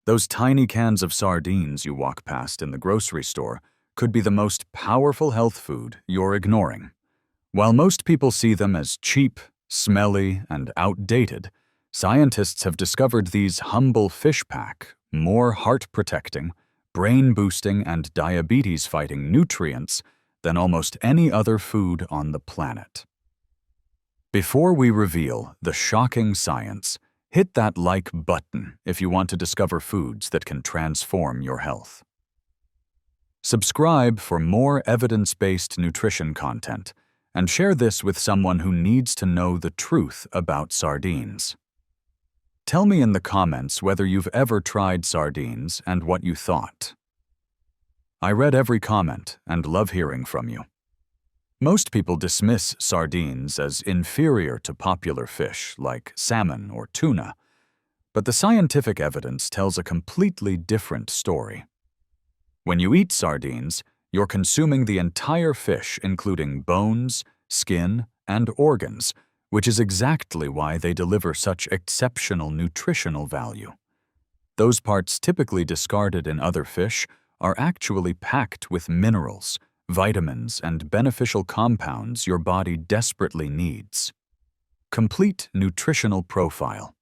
Those tiny cans of sardines you walk past in the grocery store could be the most powerful health food you're ignoring. While most people see them as cheap, smelly, and outdated, scientists have discovered these humble fish pack, more heart-protecting, brain-boosting, and diabetes-fighting nutrients than almost any other food on the planet. Before we reveal the shocking science, hit that like button if you want to discover foods that can transform your health. Subscribe for more evidence-based nutrition content, and share this with someone who needs to know the truth about sardines. Tell me in the comments whether you've ever tried sardines and what you thought. I read every comment and love hearing from you. Most people dismiss sardines as inferior to popular fish like salmon or tuna, but the scientific evidence tells a completely different story. When you eat sardines, you're consuming the entire fish, including bones, skin, and organs, which is exactly why they deliver such exceptional nutritional value. Those parts typically discarded in other fish are actually packed with minerals, vitamins, and beneficial compounds your body desperately needs. Complete nutritional profile.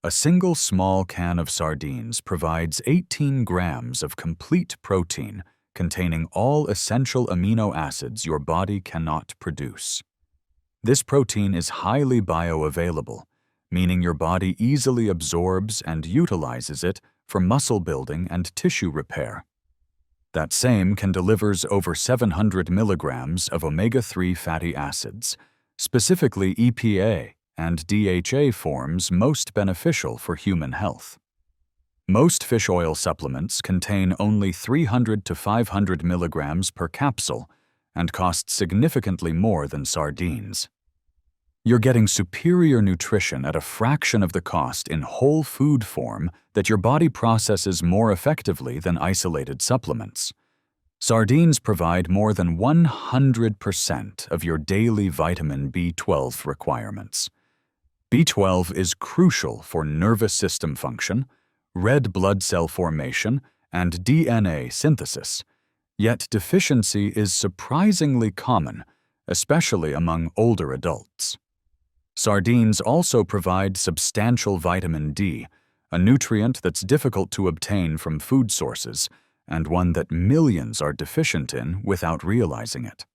A single small can of sardines provides 18 grams of complete protein containing all essential amino acids your body cannot produce. This protein is highly bioavailable, meaning your body easily absorbs and utilizes it for muscle building and tissue repair. That same can delivers over 700 milligrams of omega-3 fatty acids, specifically EPA and DHA forms most beneficial for human health. Most fish oil supplements contain only 300 to 500 milligrams per capsule and cost significantly more than sardines. You're getting superior nutrition at a fraction of the cost in whole food form that your body processes more effectively than isolated supplements. Sardines provide more than 100% of your daily vitamin B12 requirements. B12 is crucial for nervous system function, red blood cell formation, and DNA synthesis, yet deficiency is surprisingly common, especially among older adults. Sardines also provide substantial vitamin D, a nutrient that's difficult to obtain from food sources, and one that millions are deficient in without realizing it.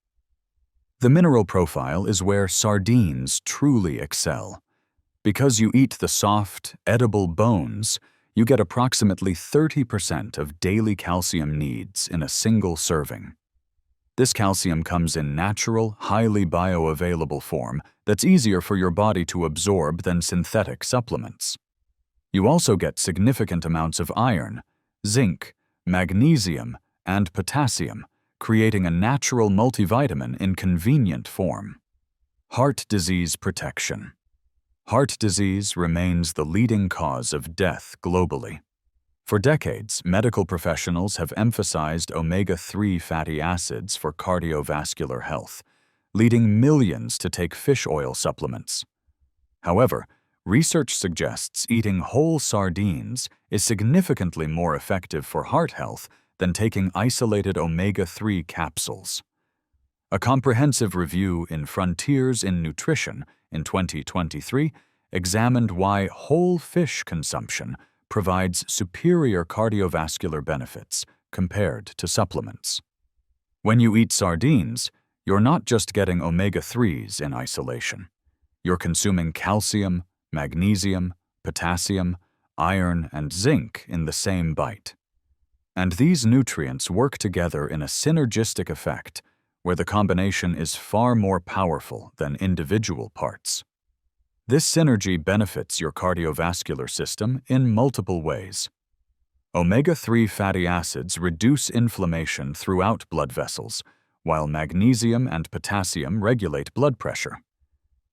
The mineral profile is where sardines truly excel. Because you eat the soft, edible bones, you get approximately 30% of daily calcium needs in a single serving. This calcium comes in natural, highly bioavailable form that's easier for your body to absorb than synthetic supplements. You also get significant amounts of iron, zinc, magnesium, and potassium, creating a natural multivitamin in convenient form. Heart disease protection. Heart disease remains the leading cause of death globally. For decades, medical professionals have emphasized omega-3 fatty acids for cardiovascular health, leading millions to take fish oil supplements. However, research suggests eating whole sardines is significantly more effective for heart health than taking isolated omega-3 capsules. A comprehensive review in Frontiers in Nutrition in 2023 examined why whole fish consumption provides superior cardiovascular benefits compared to supplements. When you eat sardines, you're not just getting omega-3s in isolation. You're consuming calcium, magnesium, potassium, iron, and zinc in the same bite. And these nutrients work together in a synergistic effect where the combination is far more powerful than individual parts. This synergy benefits your cardiovascular system in multiple ways. Omega-3 fatty acids reduce inflammation throughout blood vessels, while magnesium and potassium regulate blood pressure.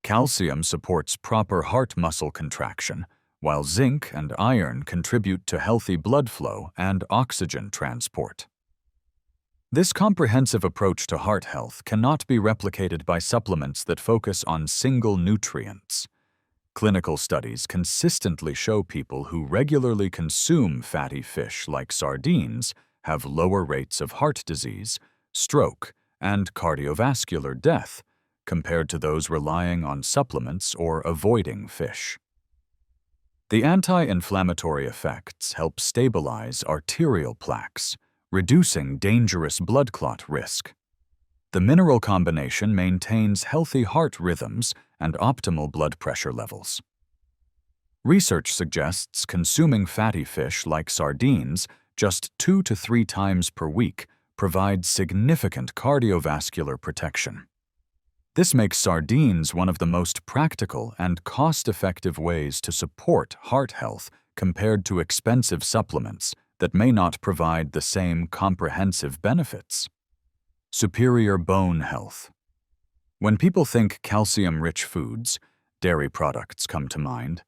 Calcium supports proper heart muscle contraction, while zinc and iron contribute to healthy blood flow and oxygen transport. This comprehensive approach to heart health cannot be replicated by supplements that focus on single nutrients. Clinical studies consistently show people who regularly consume fatty fish like sardines have lower rates of heart disease, stroke, and cardiovascular death compared to those relying on supplements or avoiding fish. The anti-inflammatory effects help stabilize arterial plaques, reducing dangerous blood clot risk. The mineral combination maintains healthy heart rhythms and optimal blood pressure levels. Research suggests consuming fatty fish like sardines just 2 to 3 times per week provides significant cardiovascular protection. This makes sardines one of the most practical and cost-effective ways to support heart health compared to expensive supplements that may not provide the same comprehensive benefits. Superior bone health. When people think calcium-rich foods, dairy products come to mind,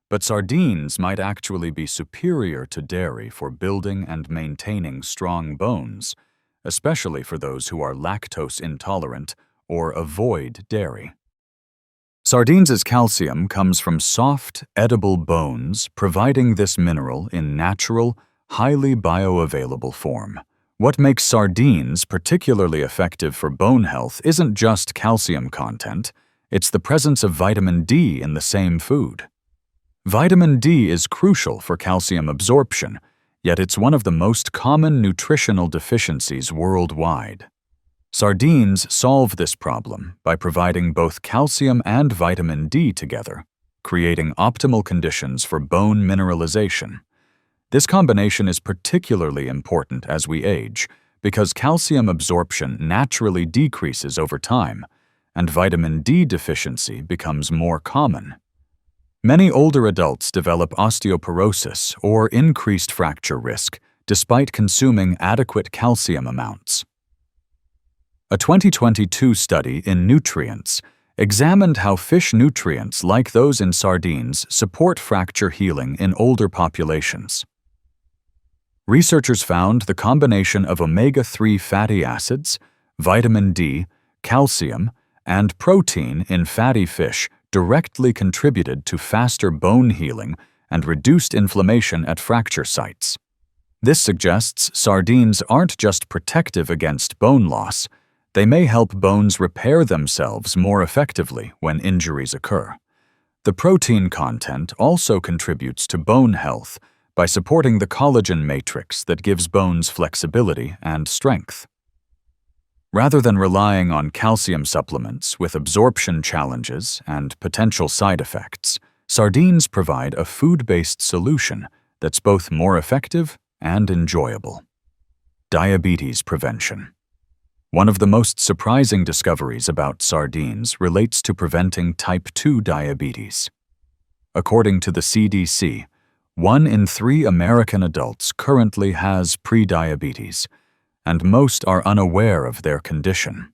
but sardines might actually be superior to dairy for building and maintaining strong bones, especially for those who are lactose intolerant or avoid dairy. Sardines' calcium comes from soft, edible bones, providing this mineral in natural, highly bioavailable form. What makes sardines particularly effective for bone health isn't just calcium content, it's the presence of vitamin D in the same food. Vitamin D is crucial for calcium absorption, yet it's one of the most common nutritional deficiencies worldwide. Sardines solve this problem by providing both calcium and vitamin D together, creating optimal conditions for bone mineralization. This combination is particularly important as we age because calcium absorption naturally decreases over time, and vitamin D deficiency becomes more common. Many older adults develop osteoporosis or increased fracture risk despite consuming adequate calcium amounts. A 2022 study in Nutrients examined how fish nutrients like those in sardines support fracture healing in older populations. Researchers found the combination of omega-3 fatty acids, vitamin D, calcium, and protein in fatty fish directly contributed to faster bone healing and reduced inflammation at fracture sites. This suggests sardines aren't just protective against bone loss, they may help bones repair themselves more effectively when injuries occur. The protein content also contributes to bone health by supporting the collagen matrix that gives bones flexibility and strength. Rather than relying on calcium supplements with absorption challenges and potential side effects, sardines provide a food-based solution that's both more effective and enjoyable. Diabetes prevention. One of the most surprising discoveries about sardines relates to preventing type 2 diabetes. According to the CDC, 1 in 3 American adults currently has prediabetes, and most are unaware of their condition.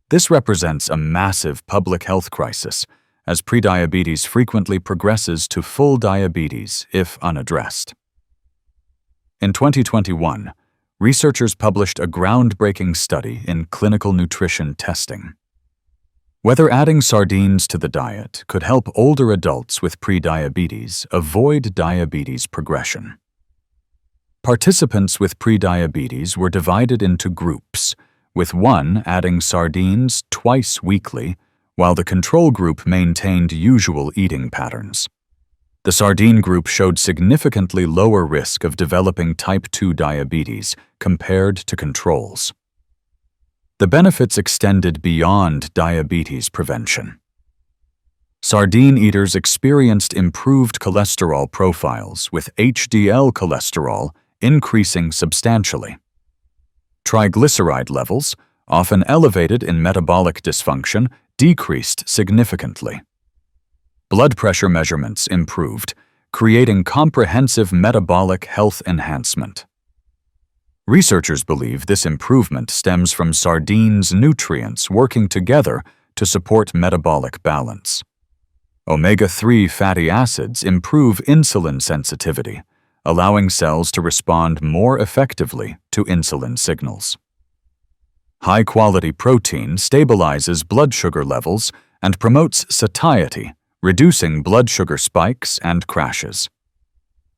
This represents a massive public health crisis, as prediabetes frequently progresses to full diabetes if unaddressed. In 2021, researchers published a groundbreaking study in clinical nutrition testing. Whether adding sardines to the diet could help older adults with prediabetes avoid diabetes progression. Participants with prediabetes were divided into groups, with one adding sardines twice weekly, while the control group maintained usual eating patterns. The sardine group showed significantly lower risk of developing type 2 diabetes compared to controls. The benefits extended beyond diabetes prevention. Sardine eaters experienced improved cholesterol profiles, with HDL cholesterol increasing substantially. Triglyceride levels, often elevated in metabolic dysfunction, decreased significantly. Blood pressure measurements improved, creating comprehensive metabolic health enhancement. Researchers believe this improvement stems from sardines' nutrients working together to support metabolic balance. Omega-3 fatty acids improve insulin sensitivity, allowing cells to respond more effectively to insulin signals. High-quality protein stabilizes blood sugar levels and promotes satiety, reducing blood sugar spikes and crashes.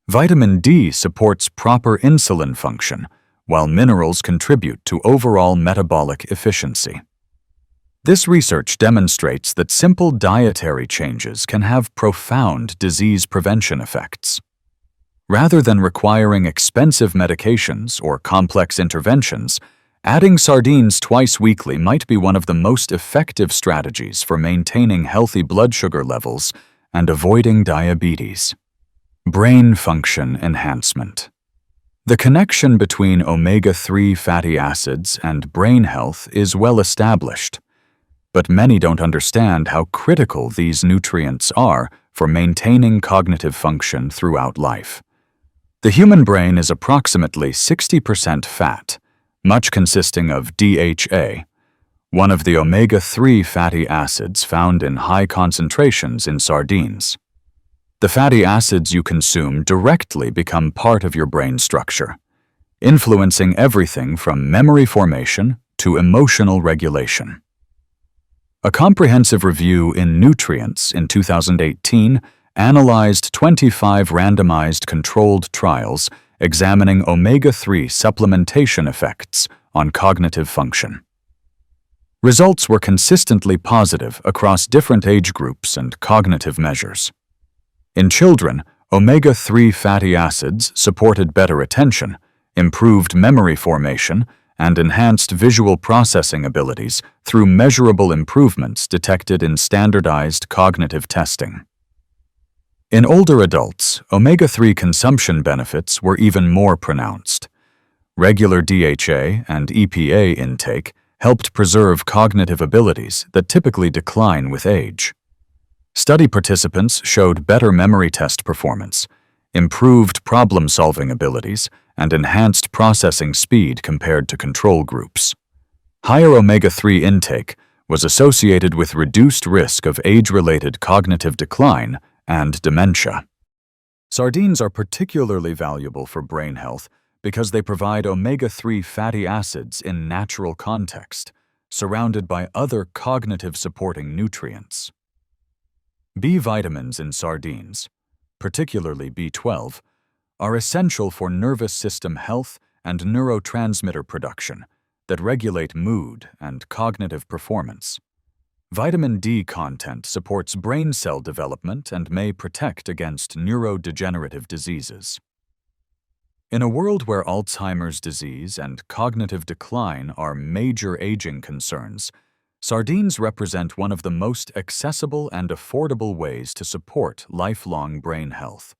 Vitamin D supports proper insulin function, while minerals contribute to overall metabolic efficiency. This research demonstrates that simple dietary changes can have profound disease prevention effects. Rather than requiring expensive medications or complex interventions, adding sardines twice weekly might be one of the most effective strategies for maintaining healthy blood sugar levels and avoiding diabetes. Brain function enhancement. The connection between omega-3 fatty acids and brain health is well established, but many don't understand how critical these nutrients are for maintaining cognitive function throughout life. The human brain is approximately 60% fat, much consisting of DHA, one of the omega-3 fatty acids found in high concentrations in sardines. The fatty acids you consume directly become part of your brain structure, influencing everything from memory formation to emotional regulation. A comprehensive review in Nutrients in 2018 analyzed 25 randomized controlled trials examining omega-3 supplementation effects on cognitive function. Results were consistently positive across different age groups and cognitive measures. In children, omega-3 fatty acids supported better attention, improved memory formation, and enhanced visual processing abilities through measurable improvements detected in standardized cognitive testing. In older adults, omega-3 consumption benefits were even more pronounced. Regular DHA and EPA intake helped preserve cognitive abilities that typically decline with age. Study participants showed better memory test performance, improved problem-solving abilities, and enhanced processing speed compared to control groups. Higher omega-3 intake was associated with reduced risk of age-related cognitive decline and dementia. Sardines are particularly valuable for brain health because they provide omega-3 fatty acids in natural context, surrounded by other cognitive-supporting nutrients. B vitamins in sardines, particularly B12, are essential for nervous system health and neurotransmitter production that regulate mood and cognitive performance. Vitamin D content supports brain cell development and may protect against neurodegenerative diseases. In a world where Alzheimer's disease and cognitive decline are major aging concerns, sardines represent one of the most accessible and affordable ways to support lifelong brain health.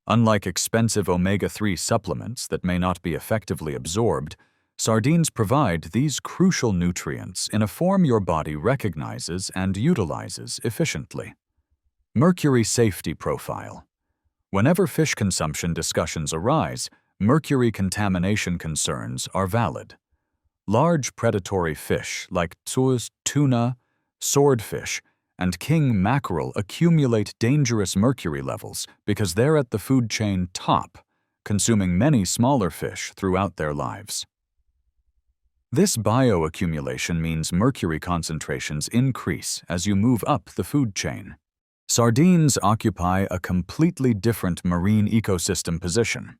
Unlike expensive omega-3 supplements that may not be effectively absorbed, sardines provide these crucial nutrients in a form your body recognizes and utilizes efficiently. Mercury safety profile. Whenever fish consumption discussions arise, mercury contamination concerns are valid. Large predatory fish like tuna, swordfish, and king mackerel accumulate dangerous mercury levels because they're at the food chain top, consuming many smaller fish throughout their lives. This bioaccumulation means mercury concentrations increase as you move up the food chain. Sardines occupy a completely different marine ecosystem position.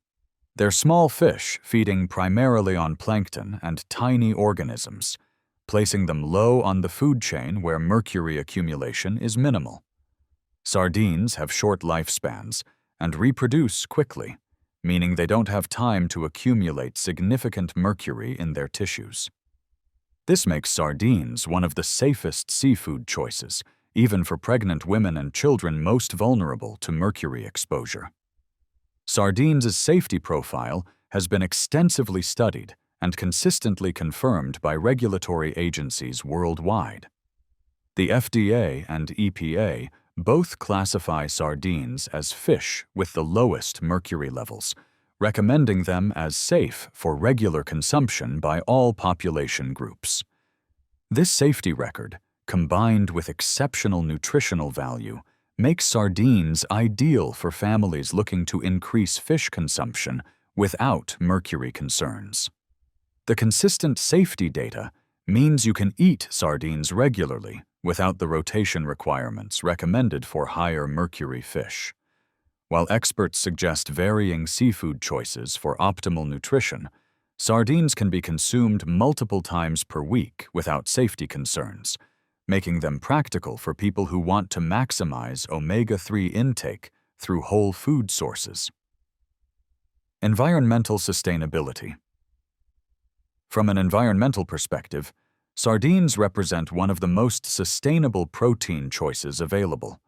They're small fish feeding primarily on plankton and tiny organisms, placing them low on the food chain where mercury accumulation is minimal. Sardines have short lifespans and reproduce quickly, meaning they don't have time to accumulate significant mercury in their tissues. This makes sardines one of the safest seafood choices, even for pregnant women and children most vulnerable to mercury exposure. Sardines' safety profile has been extensively studied and consistently confirmed by regulatory agencies worldwide. The FDA and EPA both classify sardines as fish with the lowest mercury levels, recommending them as safe for regular consumption by all population groups. This safety record, combined with exceptional nutritional value, makes sardines ideal for families looking to increase fish consumption without mercury concerns. The consistent safety data means you can eat sardines regularly without the rotation requirements recommended for higher mercury fish. While experts suggest varying seafood choices for optimal nutrition, sardines can be consumed multiple times per week without safety concerns, making them practical for people who want to maximize omega-3 intake through whole food sources. Environmental sustainability. From an environmental perspective, sardines represent one of the most sustainable protein choices available.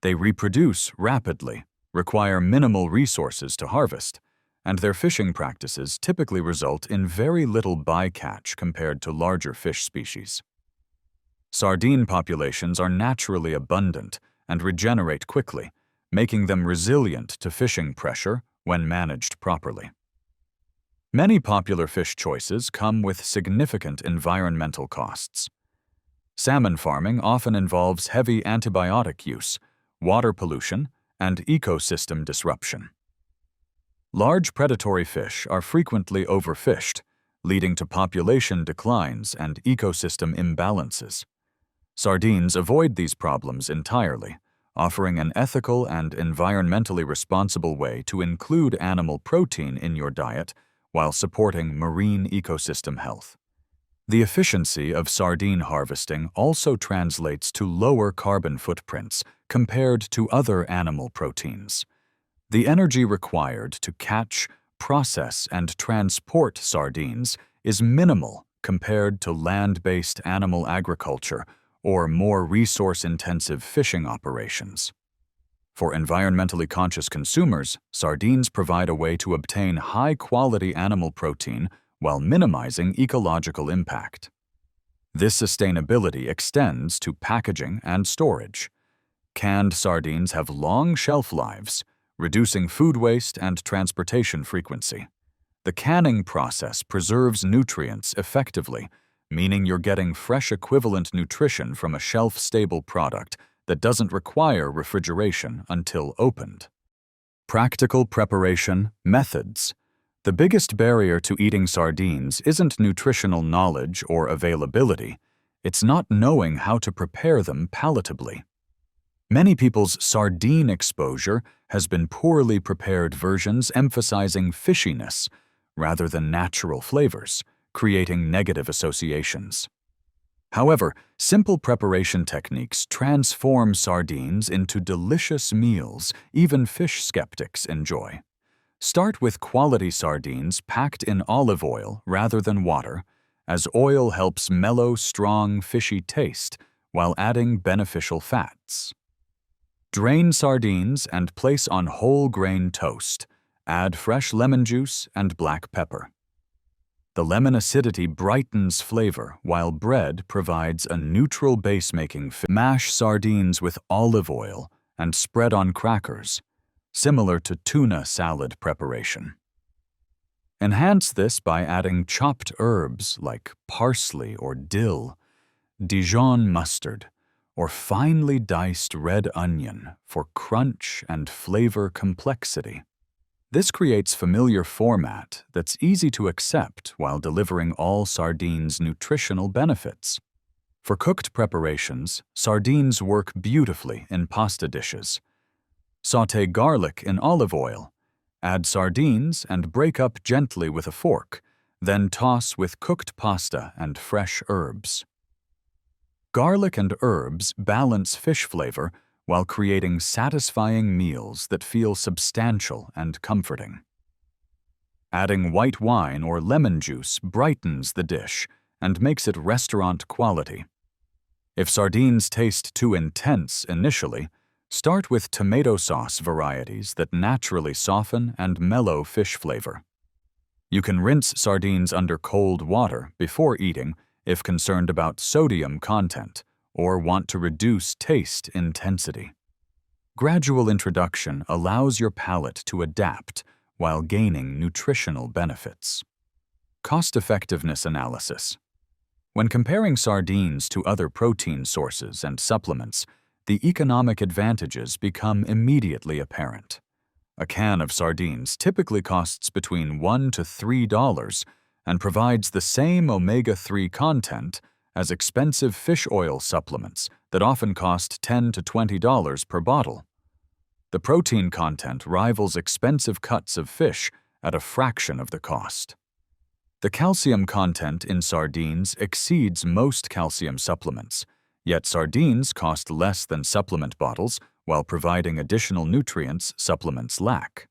They reproduce rapidly, require minimal resources to harvest, and their fishing practices typically result in very little bycatch compared to larger fish species. Sardine populations are naturally abundant and regenerate quickly, making them resilient to fishing pressure when managed properly. Many popular fish choices come with significant environmental costs. Salmon farming often involves heavy antibiotic use, water pollution, and ecosystem disruption. Large predatory fish are frequently overfished, leading to population declines and ecosystem imbalances. Sardines avoid these problems entirely, offering an ethical and environmentally responsible way to include animal protein in your diet while supporting marine ecosystem health. The efficiency of sardine harvesting also translates to lower carbon footprints compared to other animal proteins. The energy required to catch, process, and transport sardines is minimal compared to land-based animal agriculture or more resource-intensive fishing operations. For environmentally conscious consumers, sardines provide a way to obtain high-quality animal protein while minimizing ecological impact. This sustainability extends to packaging and storage. Canned sardines have long shelf lives, reducing food waste and transportation frequency. The canning process preserves nutrients effectively, meaning you're getting fresh equivalent nutrition from a shelf-stable product that doesn't require refrigeration until opened. Practical preparation methods. The biggest barrier to eating sardines isn't nutritional knowledge or availability, it's not knowing how to prepare them palatably. Many people's sardine exposure has been poorly prepared versions emphasizing fishiness rather than natural flavors, creating negative associations. However, simple preparation techniques transform sardines into delicious meals even fish skeptics enjoy. Start with quality sardines packed in olive oil rather than water, as oil helps mellow strong fishy taste while adding beneficial fats. Drain sardines and place on whole grain toast. Add fresh lemon juice and black pepper. The lemon acidity brightens flavor while bread provides a neutral base making. Mash sardines with olive oil and spread on crackers, similar to tuna salad preparation. Enhance this by adding chopped herbs like parsley or dill, Dijon mustard, or finely diced red onion for crunch and flavor complexity. This creates familiar format that's easy to accept while delivering all sardines' nutritional benefits. For cooked preparations, sardines work beautifully in pasta dishes. Sauté garlic in olive oil. Add sardines and break up gently with a fork, then toss with cooked pasta and fresh herbs. Garlic and herbs balance fish flavor while creating satisfying meals that feel substantial and comforting. Adding white wine or lemon juice brightens the dish and makes it restaurant quality. If sardines taste too intense initially, start with tomato sauce varieties that naturally soften and mellow fish flavor. You can rinse sardines under cold water before eating if concerned about sodium content or want to reduce taste intensity. Gradual introduction allows your palate to adapt while gaining nutritional benefits. Cost-effectiveness analysis. When comparing sardines to other protein sources and supplements, the economic advantages become immediately apparent. A can of sardines typically costs between $1 to $3 and provides the same omega-3 content as expensive fish oil supplements that often cost $10 to $20 per bottle. The protein content rivals expensive cuts of fish at a fraction of the cost. The calcium content in sardines exceeds most calcium supplements, yet sardines cost less than supplement bottles while providing additional nutrients supplements lack.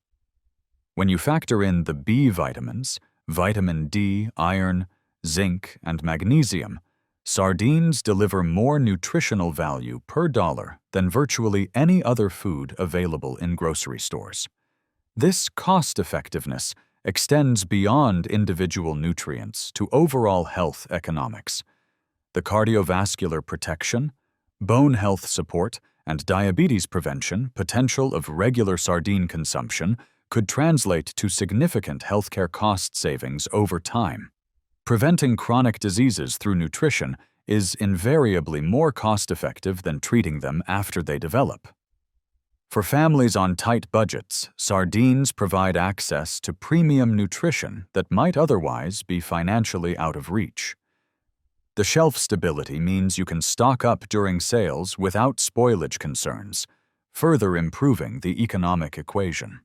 When you factor in the B vitamins, vitamin D, iron, zinc, and magnesium, sardines deliver more nutritional value per dollar than virtually any other food available in grocery stores. This cost-effectiveness extends beyond individual nutrients to overall health economics. The cardiovascular protection, bone health support, and diabetes prevention potential of regular sardine consumption could translate to significant healthcare cost savings over time. Preventing chronic diseases through nutrition is invariably more cost-effective than treating them after they develop. For families on tight budgets, sardines provide access to premium nutrition that might otherwise be financially out of reach. The shelf stability means you can stock up during sales without spoilage concerns, further improving the economic equation.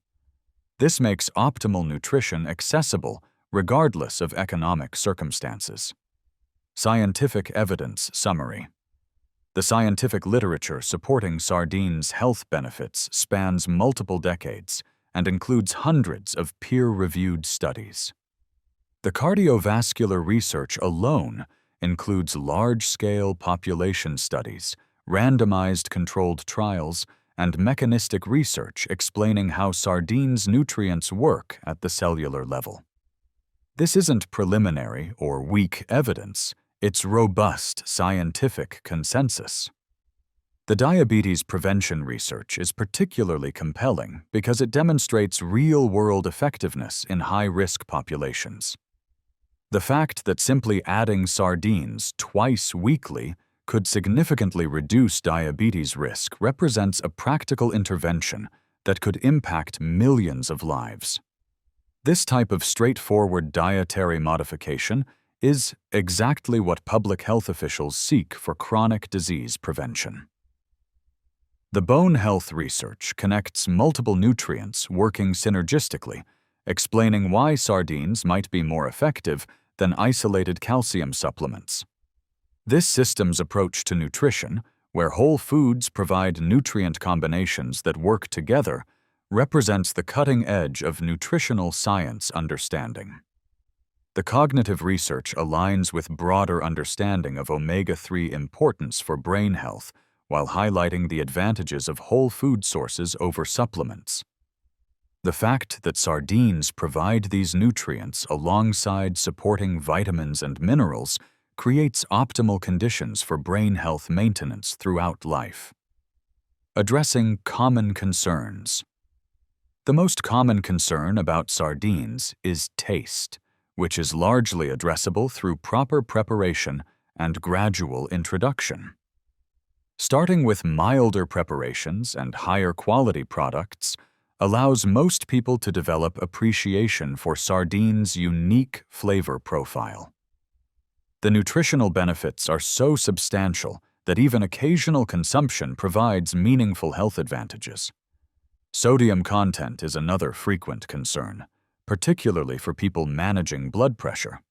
This makes optimal nutrition accessible regardless of economic circumstances. Scientific evidence summary. The scientific literature supporting sardines' health benefits spans multiple decades and includes hundreds of peer-reviewed studies. The cardiovascular research alone includes large-scale population studies, randomized controlled trials, and mechanistic research explaining how sardines' nutrients work at the cellular level. This isn't preliminary or weak evidence, it's robust scientific consensus. The diabetes prevention research is particularly compelling because it demonstrates real-world effectiveness in high-risk populations. The fact that simply adding sardines twice weekly could significantly reduce diabetes risk represents a practical intervention that could impact millions of lives. This type of straightforward dietary modification is exactly what public health officials seek for chronic disease prevention. The bone health research connects multiple nutrients working synergistically, explaining why sardines might be more effective than isolated calcium supplements. This systems approach to nutrition, where whole foods provide nutrient combinations that work together, represents the cutting edge of nutritional science understanding. The cognitive research aligns with broader understanding of omega-3 importance for brain health while highlighting the advantages of whole food sources over supplements. The fact that sardines provide these nutrients alongside supporting vitamins and minerals creates optimal conditions for brain health maintenance throughout life. Addressing common concerns. The most common concern about sardines is taste, which is largely addressable through proper preparation and gradual introduction. Starting with milder preparations and higher quality products allows most people to develop appreciation for sardines' unique flavor profile. The nutritional benefits are so substantial that even occasional consumption provides meaningful health advantages. Sodium content is another frequent concern, particularly for people managing blood pressure.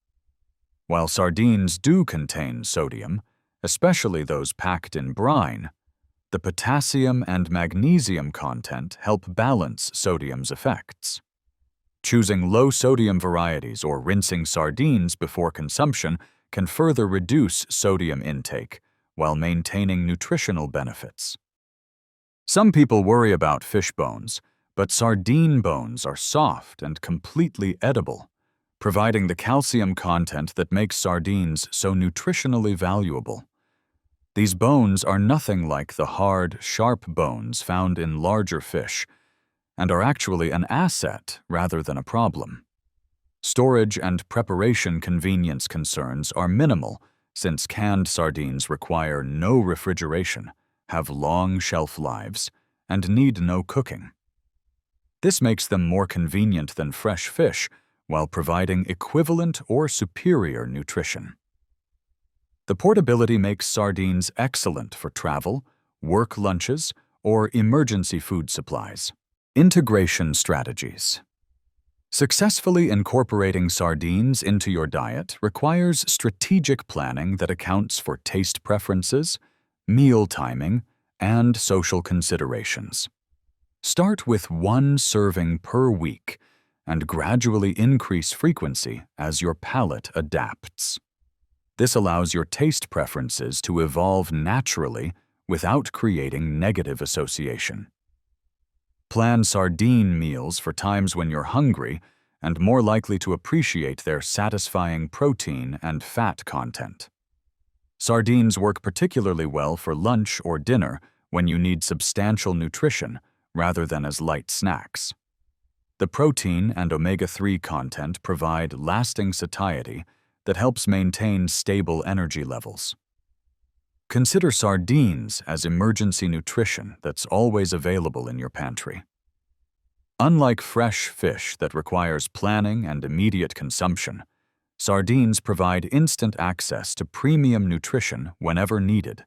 While sardines do contain sodium, especially those packed in brine, the potassium and magnesium content help balance sodium's effects. Choosing low-sodium varieties or rinsing sardines before consumption can further reduce sodium intake while maintaining nutritional benefits. Some people worry about fish bones, but sardine bones are soft and completely edible, providing the calcium content that makes sardines so nutritionally valuable. These bones are nothing like the hard, sharp bones found in larger fish, and are actually an asset rather than a problem. Storage and preparation convenience concerns are minimal since canned sardines require no refrigeration, have long shelf lives, and need no cooking. This makes them more convenient than fresh fish while providing equivalent or superior nutrition. The portability makes sardines excellent for travel, work lunches, or emergency food supplies. Integration strategies. Successfully incorporating sardines into your diet requires strategic planning that accounts for taste preferences, meal timing, and social considerations. Start with 1 serving per week and gradually increase frequency as your palate adapts. This allows your taste preferences to evolve naturally without creating negative association. Plan sardine meals for times when you're hungry and more likely to appreciate their satisfying protein and fat content. Sardines work particularly well for lunch or dinner when you need substantial nutrition rather than as light snacks. The protein and omega-3 content provide lasting satiety that helps maintain stable energy levels. Consider sardines as emergency nutrition that's always available in your pantry. Unlike fresh fish that requires planning and immediate consumption, sardines provide instant access to premium nutrition whenever needed.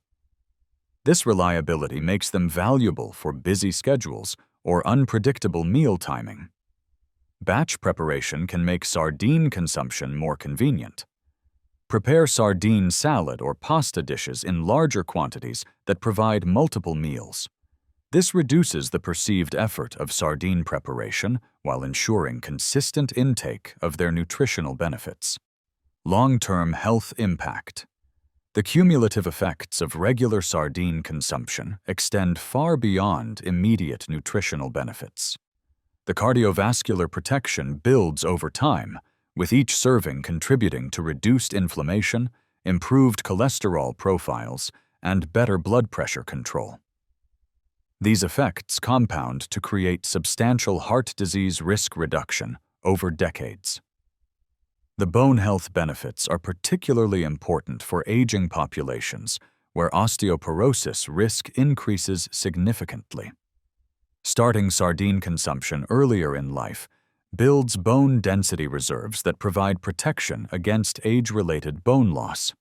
This reliability makes them valuable for busy schedules or unpredictable meal timing. Batch preparation can make sardine consumption more convenient. Prepare sardine salad or pasta dishes in larger quantities that provide multiple meals. This reduces the perceived effort of sardine preparation while ensuring consistent intake of their nutritional benefits. Long-term health impact. The cumulative effects of regular sardine consumption extend far beyond immediate nutritional benefits. The cardiovascular protection builds over time, with each serving contributing to reduced inflammation, improved cholesterol profiles, and better blood pressure control. These effects compound to create substantial heart disease risk reduction over decades. The bone health benefits are particularly important for aging populations where osteoporosis risk increases significantly. Starting sardine consumption earlier in life builds bone density reserves that provide protection against age-related bone loss.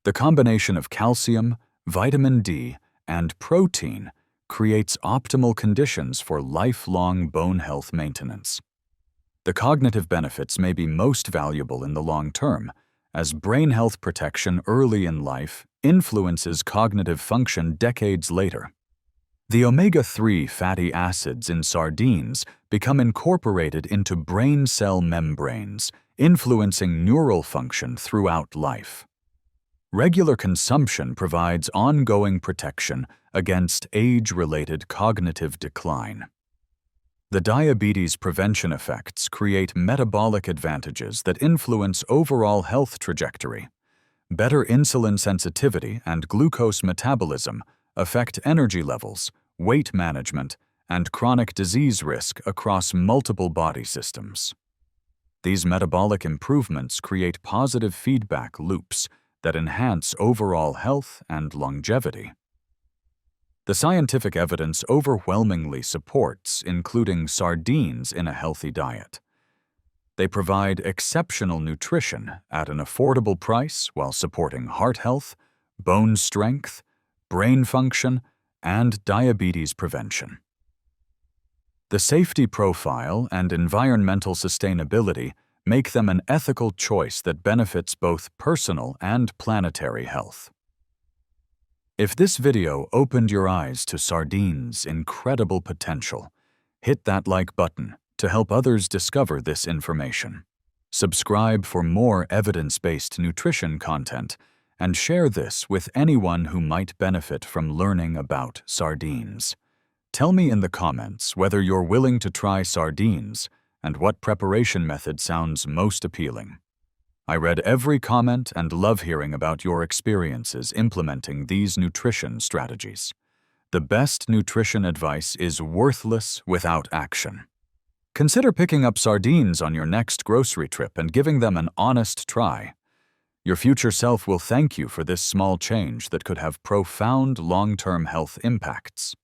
The combination of calcium, vitamin D, and protein creates optimal conditions for lifelong bone health maintenance. The cognitive benefits may be most valuable in the long term, as brain health protection early in life influences cognitive function decades later. The omega-3 fatty acids in sardines become incorporated into brain cell membranes, influencing neural function throughout life. Regular consumption provides ongoing protection against age-related cognitive decline. The diabetes prevention effects create metabolic advantages that influence overall health trajectory. Better insulin sensitivity and glucose metabolism affect energy levels, weight management, and chronic disease risk across multiple body systems. These metabolic improvements create positive feedback loops that enhance overall health and longevity. The scientific evidence overwhelmingly supports including sardines in a healthy diet. They provide exceptional nutrition at an affordable price while supporting heart health, bone strength, brain function, and diabetes prevention. The safety profile and environmental sustainability make them an ethical choice that benefits both personal and planetary health. If this video opened your eyes to sardines' incredible potential, hit that like button to help others discover this information. Subscribe for more evidence-based nutrition content and share this with anyone who might benefit from learning about sardines. Tell me in the comments whether you're willing to try sardines and what preparation method sounds most appealing. I read every comment and love hearing about your experiences implementing these nutrition strategies. The best nutrition advice is worthless without action. Consider picking up sardines on your next grocery trip and giving them an honest try. Your future self will thank you for this small change that could have profound long-term health impacts.